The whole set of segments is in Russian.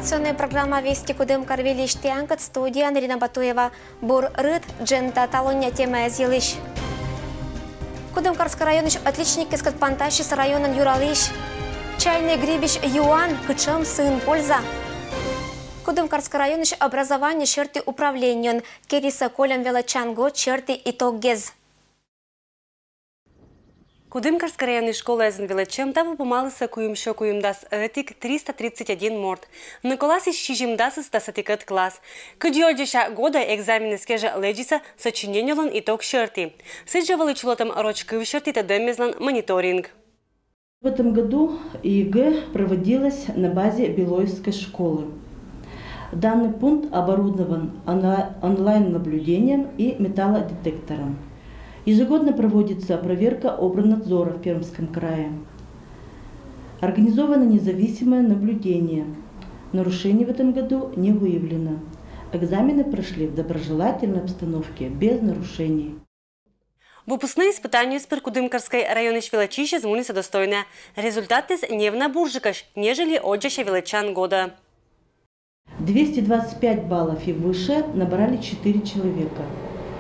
Информационная программа «Вести Кудымкар» Велиштианкат, студия Нарина Батуева, Бур Рыд, Джента Талоня тема Зилыш. Кудымкарский район отличник из Катпанташи с районом Юралыш. Чайный грибищ Юан, кычем сын польза. Кудымкарский район образование черты управления, Кериса Колем Велачанго черты итог гез. Кудымкарская районная школа из Велачем там помалился куемшо куемдас этик 331 морд. На классе щижимдас из 10 класс. Кудьёрдиша года экзамены скеже леджиса сочинениялан итог черты. Сыджавалы чулотом рочкы в черты тадемезлан мониторинг. В этом году ЕГЭ проводилась на базе Белойской школы. Данный пункт оборудован онлайн-наблюдением и металлодетектором. Ежегодно проводится проверка обрнадзора в Пермском крае. Организовано независимое наблюдение. Нарушений в этом году не выявлено. Экзамены прошли в доброжелательной обстановке, без нарушений. Выпускные испытания с Кудымкарской районной Велачище змулися достойно. Результаты не в набуржикаш, нежели отжаща Велачан года. 225 баллов и выше набрали 4 человека.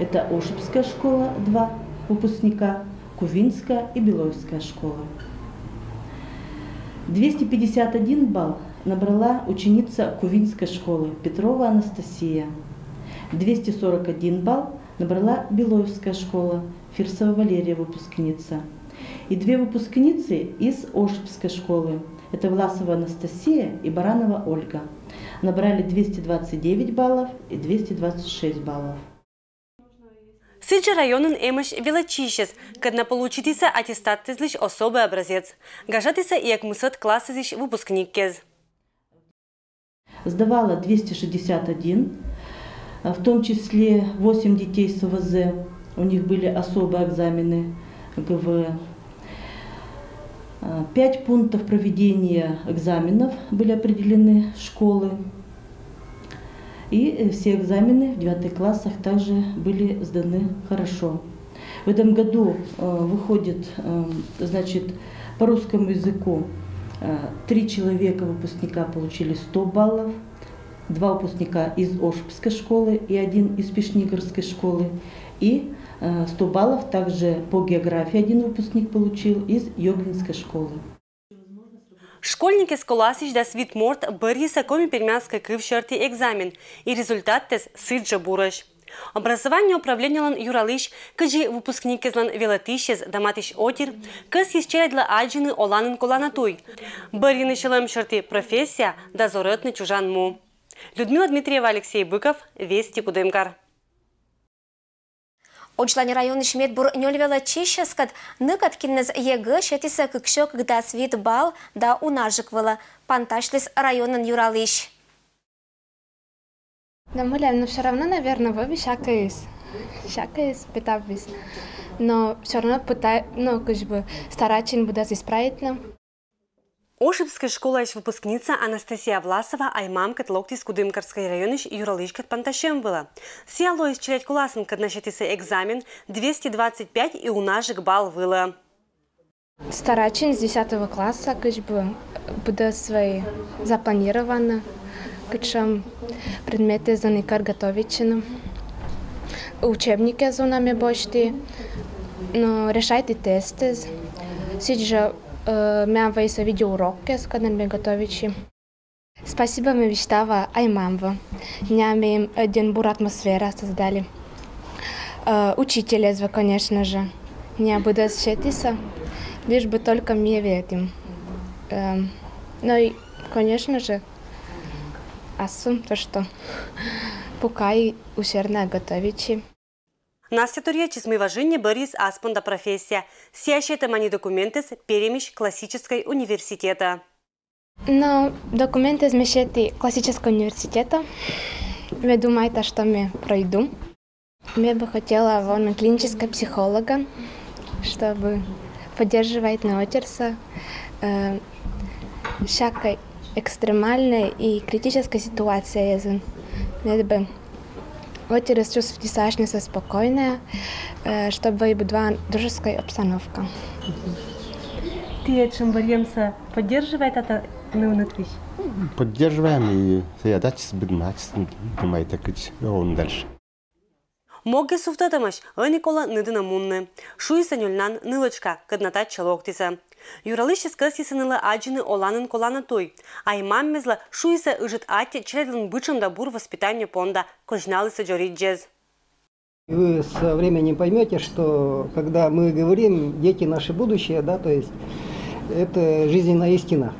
Это Ошибская школа, 2 выпускника, Кувинская и Белойская школа. 251 балл набрала ученица Кувинской школы Петрова Анастасия. 241 балл набрала Белоевская школа, Фирсова Валерия выпускница. И 2 выпускницы из Ошибской школы. Это Власова Анастасия и Баранова Ольга. Набрали 229 баллов и 226 баллов. Сыджа районын эмыш Велачищес, когда получитися аттестат лишь особый образец. Гажатися и акмысот классы лишь выпускник кез. Сдавала 261, в том числе 8 детей с ОВЗ. У них были особые экзамены ГВ. 5 пунктов проведения экзаменов были определены школы. И все экзамены в 9 классах также были сданы хорошо. В этом году выходит, значит, по русскому языку 3 человека выпускника получили 100 баллов, 2 выпускника из Ошибской школы и 1 из Пешнигорской школы. И 100 баллов также по географии 1 выпускник получил из Йоглинской школы. Школьники с классищ да свит морд бъргиса коми пермянской кыв шерти экзамен и результат тез сыджа бураш. Образование управлениялан Юралыш, кажи выпускники злан Велатищес даматиш отир, кыз исчередла аджины оланын коланатуй. Бъргины шелем шерти профессия да зоротный чужан му. Людмила Дмитриева, Алексей Быков, Вести Кудымкар. Очлани район шмет бур нёльвела чищескат, ныкат киннез ЕГЭ шетиса кыкшо, когда свит бал да унажиквала. Панташлис районын Юралыш. Да, но все равно, наверное, вы всякое питавис. Но все равно старачин будет исправить нам. Ошибская школа есть выпускница Анастасия Власова, а мамка тлокти с Кудымкарской районыш Юралышкат Панташем была. Сиало из челять классен, kad начатися экзамен 225 и унажик балл было. Старачин с 10 класса, будет свои запланировано, качем предметы за никар готовичено. Учебники за нами бочти, но решайте тесты. Сейчас мя вейса видеоуроки, с которыми готовичи. Спасибо ми виштава аймамва. Няме им один бур атмосфера создали. Учителя, конечно же. Не буду считаться, лишь бы только мне верим. Ну и, конечно же, асум то, что пукай усердно готовичи. Настя Турья, чизмыважение Борис Аспонда профессия. Сящие тамани документы с перемещ классической университета. Но документы смещеты классического университета. Я думаю, что я пройду. Я бы хотела вон клинического психолога, чтобы поддерживать на отерса всякой экстремальной и критической ситуации. Я бы отерс чувствовать достаточно спокойная, чтобы была дружеская обстановка. Ты чем вариемся поддерживает это Поддерживаем и заядать он дальше. Могге суфтатамаш, Никола нидына мунны. Шуиса нюльнан нылочка, кадната чалоктиса. Юралыше скаси сынылы аджины оланын колана той. А имам мезла шуиса ыжит ати чередлын бычым да бур воспитанию понда, кожналыса джориджез. Вы со временем поймете, что когда мы говорим «дети наше будущее», да, то есть это жизненная истина.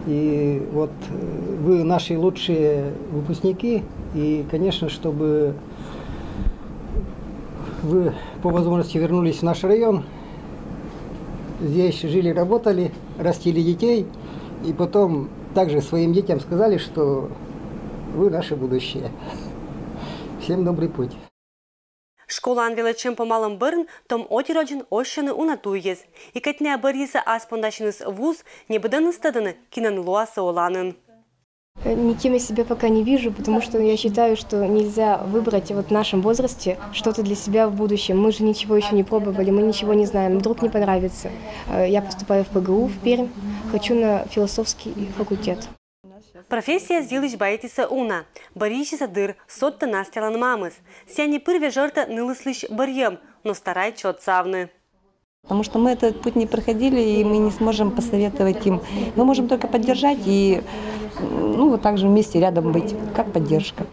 И вот вы наши лучшие выпускники, и, конечно, чтобы вы по возможности вернулись в наш район, здесь жили, работали, растили детей, и потом также своим детям сказали, что вы наше будущее. Всем добрый путь. Школан величем по малым бырн, том отироджен ощаны унатуез. И катня бариса аспондашинус вуз, не быданы стаданы, кинан луаса оланын. Никем я себя пока не вижу, потому что я считаю, что нельзя выбрать вот в нашем возрасте что-то для себя в будущем. Мы же ничего еще не пробовали, мы ничего не знаем, вдруг не понравится. Я поступаю в ПГУ, в Пермь, хочу на философский факультет. Профессия зилыш баетиса уна. Барищиса дыр, сотта настялан мамыс. Сяни пырве жарта нылыслыш барьем, но старай чот савны. Потому что мы этот путь не проходили, и мы не сможем посоветовать им. Мы можем только поддержать и вот так же вместе рядом быть, как поддержка.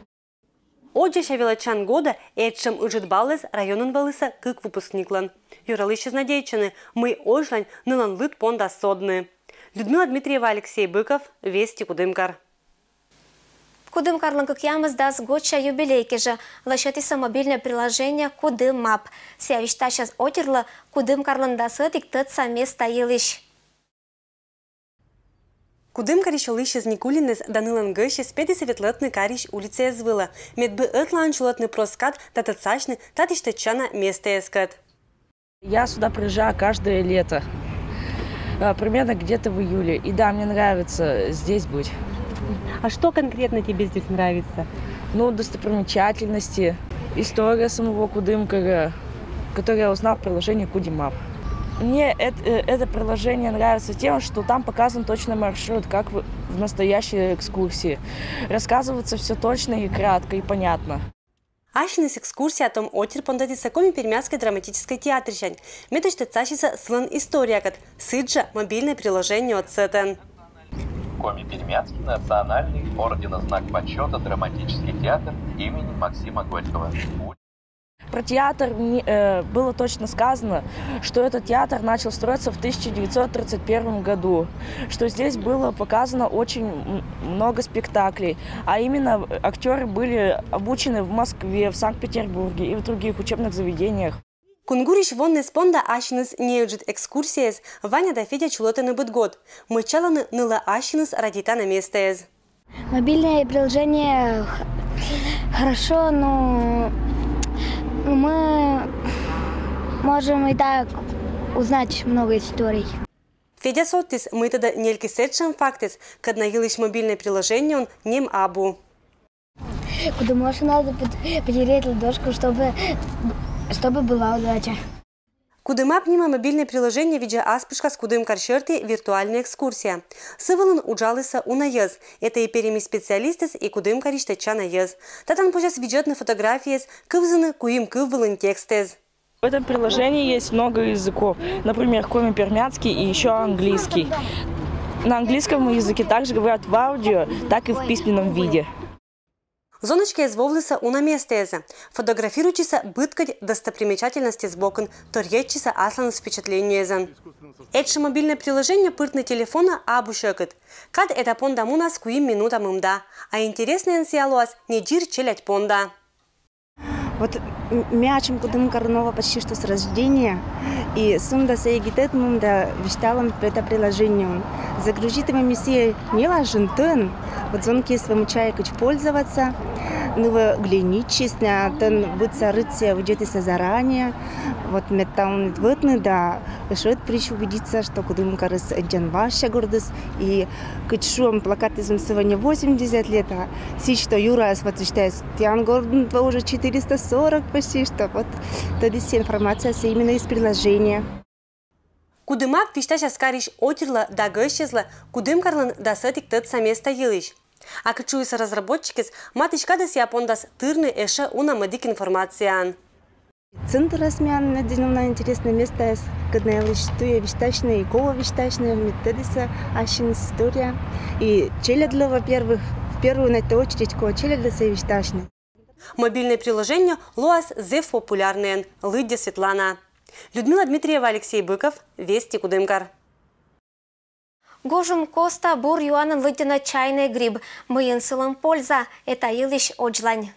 Оджеша величан года эдшем ыжит балыз районын балыса кык выпускниклан. Юралыш изнадейчаны, мы ожлань нылан лыт понда содны. Людмила Дмитриева, Алексей Быков, Вести Кудымкар. Кудымкарлын кыкямыз дас гоча юбилейки же. Лашатиса мобильное приложение Кудымап. Сявишта сейчас отерлы Кудымкарлын дасы диктатса места елыш. Кудымкариш олыш из Никулинес Данылан Гэши спеди светлетный кариш улице звыла. Медбы этлан чулотный проскат, татацачный, татиштачана место эскат. Я сюда приезжаю каждое лето. Примерно где-то в июле. И да, мне нравится здесь быть. А что конкретно тебе здесь нравится? Ну, достопримечательности, история самого Кудымкара, которую я узнал в приложении Кудимап. Мне это приложение нравится тем, что там показан точный маршрут, как в настоящей экскурсии. Рассказывается все точно и кратко, и понятно. Ашинес экскурсия о том отер пондатиса коми пермянской драматической театрищань. Меточта цачиса слан история, как сыджа мобильное приложение от Сетен. Коми Пермянский национальный ордена знак почета драматический театр имени Максима Горького. Про театр было точно сказано, что этот театр начал строиться в 1931 году, что здесь было показано очень много спектаклей, а именно актеры были обучены в Москве, в Санкт-Петербурге и в других учебных заведениях. Кунгуриш вонны спонда ашинес неуджит экскурсиез, Ваня да Федя чулотаны быт год. Мы чаланы ныла ашинес радита на местез. Мобильное приложение хорошо, но мы можем и так узнать много историй. Федя соттис, мы тогда нельки сетшем фактис, когда елыш мобильное приложение он нем абу. Куда можно надо потереть ладошку, чтобы была удача. Кудымап нима мобильное приложение видя аспышка с Кудымкар шерти виртуальная экскурсия. Сывалын уджалыса унаез. Это и переми специалистес и Кудымкариш теча наез. Татан пожас видят на фотографии кывзаны куим кыввалын текстез. В этом приложении есть много языков. Например, коми пермянский и еще английский. На английском языке также говорят в аудио, так и в письменном виде. Зоночки из Вовлыса у наместезе. Фотографируйтеся быткать достопримечательности сбоку, торьетчеся аслан с впечатлением. Это мобильное приложение пыртный телефона абушекет. Кад это понда мунас куим минутам имда, а интересный энсиалуас не джир челять понда. Вот мячем Кудымкарнова почти что с рождения, и сумда сейгитет мумда вишталам это приложение. Загрузить миссия не лажентен, вот звонки своему чайку пользоваться, ну вы глянитесь на тен будца рыться выйдете заранее, вот метаун вытны да, решит прийти убедиться, что Кудымкарыс один ваша гордость, и кучшум плакат из сегодня 80 лет, а сейчас что Юра считает, Тян Гордон уже 440 почти, что вот то есть информация именно из приложения. Кудымак тишташа скариш отирла да гыщезла, кудымкарлан да сетик тыт саместа елиш. А кычуйса разработчикес матичкадас япондас тырны эше унамадик информациян. Центр осмян наделено интересное место, когда лиштуя вистачная и кола вистачная, методиса, ашин история. И челядла, во-первых, в первую на эту очередь, кола челядла са вистачная. Мобильное приложение «Луас зев популярное», Лыдья Светлана. Людмила Дмитриева, Алексей Быков, Вести Кудымкар. Гожум коста бур юанын лыдина чайный гриб. Мыйын сылым польза. Это илищ оджлань.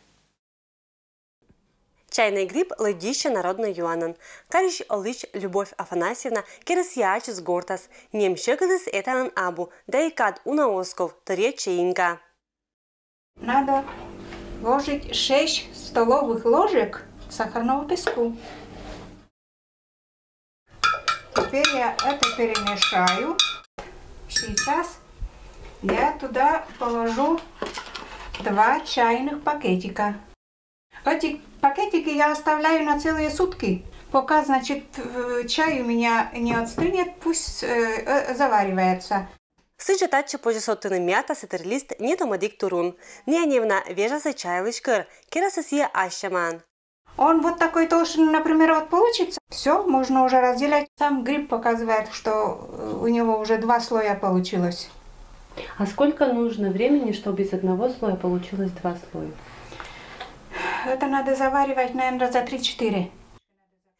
Чайный гриб лыдища народный юанын. Карищ олыч Любовь Афанасьевна кересьяч с гортас. Немщекадыс этанан абу, да и кад унаосков, торе чаинка. Надо вложить 6 столовых ложек сахарного песку. Теперь я это перемешаю. Сейчас я туда положу 2 чайных пакетика. Эти пакетики я оставляю на целые сутки. Пока, значит, чай у меня не отстынет, пусть заваривается. Сыча татча пожесоттыны мята сетерлист нетомадик турун. Неаневна вежасы чайлышкыр, керасысия ащаман. Он вот такой толщины, например, вот получится. Все, можно уже разделять. Сам гриб показывает, что у него уже 2 слоя получилось. А сколько нужно времени, чтобы из одного слоя получилось 2 слоя? Это надо заваривать, наверное, за 3-4.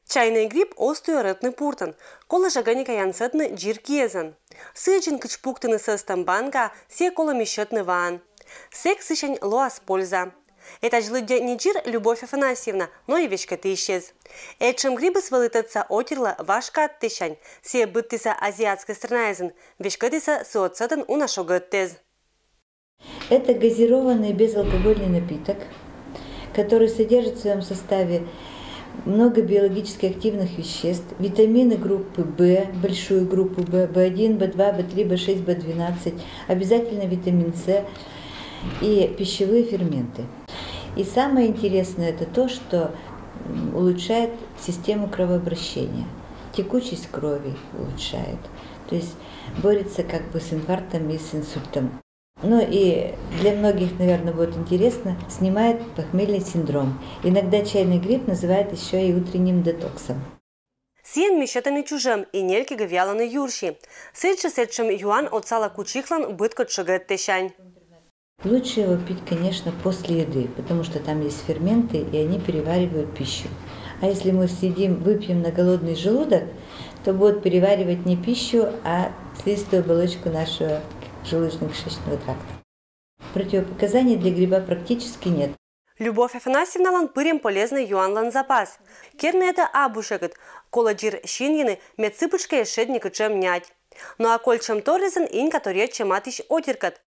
Чайный гриб остую рытны пуртан. Кола жаганика янсетны джир киезан. Сычин кычпуктыны сыстамбанга, се кола мещетны ван. Сек сыщань луас польза. Это жлыдя не джир Любовь Афанасьевна, но и вещка ты исчез. Эчем грибы свалитаться отерла вашка тыщань. Се быттыса азиатской странаезен. Вещка тыса суотсетен у нашого тез. Это газированный безалкогольный напиток, который содержит в своем составе много биологически активных веществ, витамины группы В, большую группу В, В1, В2, В3, В6, В12, обязательно витамин С и пищевые ферменты. И самое интересное это то, что улучшает систему кровообращения, текучесть крови улучшает, то есть борется как бы с инфарктом и с инсультом. Ну и для многих, наверное, будет интересно, снимает похмельный синдром. Иногда чайный гриб называют еще и утренним детоксом. Сиен мещетами чужем и нельки говяланы юрши. Сетчем юан от сала кучихлан бытко чагет тещань. Лучше его пить, конечно, после еды, потому что там есть ферменты, и они переваривают пищу. А если мы сидим, выпьем на голодный желудок, то будут переваривать не пищу, а слизистую оболочку нашего желудочно-кишечного тракта. Противопоказаний для гриба практически нет. Любовь Афанасьевна лан пырем полезный юан лан запас. Керны это абушекет, кола джир щиньины медсыпочка ешедника чем нять. Ну а коль чем торезен инь который чем атищ отиркат.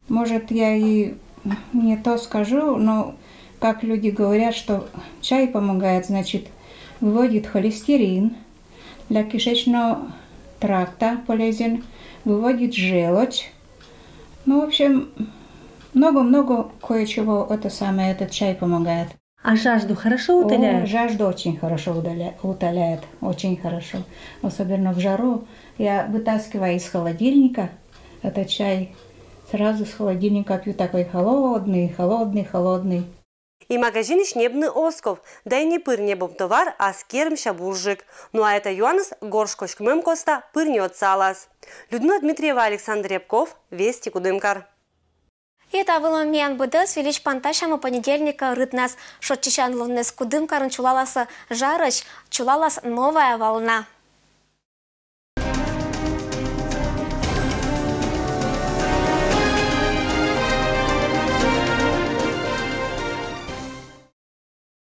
Может, я и не то скажу, но как люди говорят, что чай помогает, значит, выводит холестерин, для кишечного тракта полезен, выводит желчь. Ну, в общем, много-много кое-чего этот чай помогает. А жажду хорошо утоляет? Жажду очень хорошо утоляет, очень хорошо. Особенно в жару. Я вытаскиваю из холодильника этот чай, сразу с холодильника пью такой холодный. И магазиниш небны осков, да и не пыр небом товар, а скерм шабуржик. Ну а это юанас горшкош кмем коста пырнет салас. Людмила Дмитриева, Александр Рябков, Вести Кудымкар. Это был мен будыс велич панташамы понедельника рытнас шотчищан луннес Кудымкарын чулаласы жарыш, чулалас новая волна.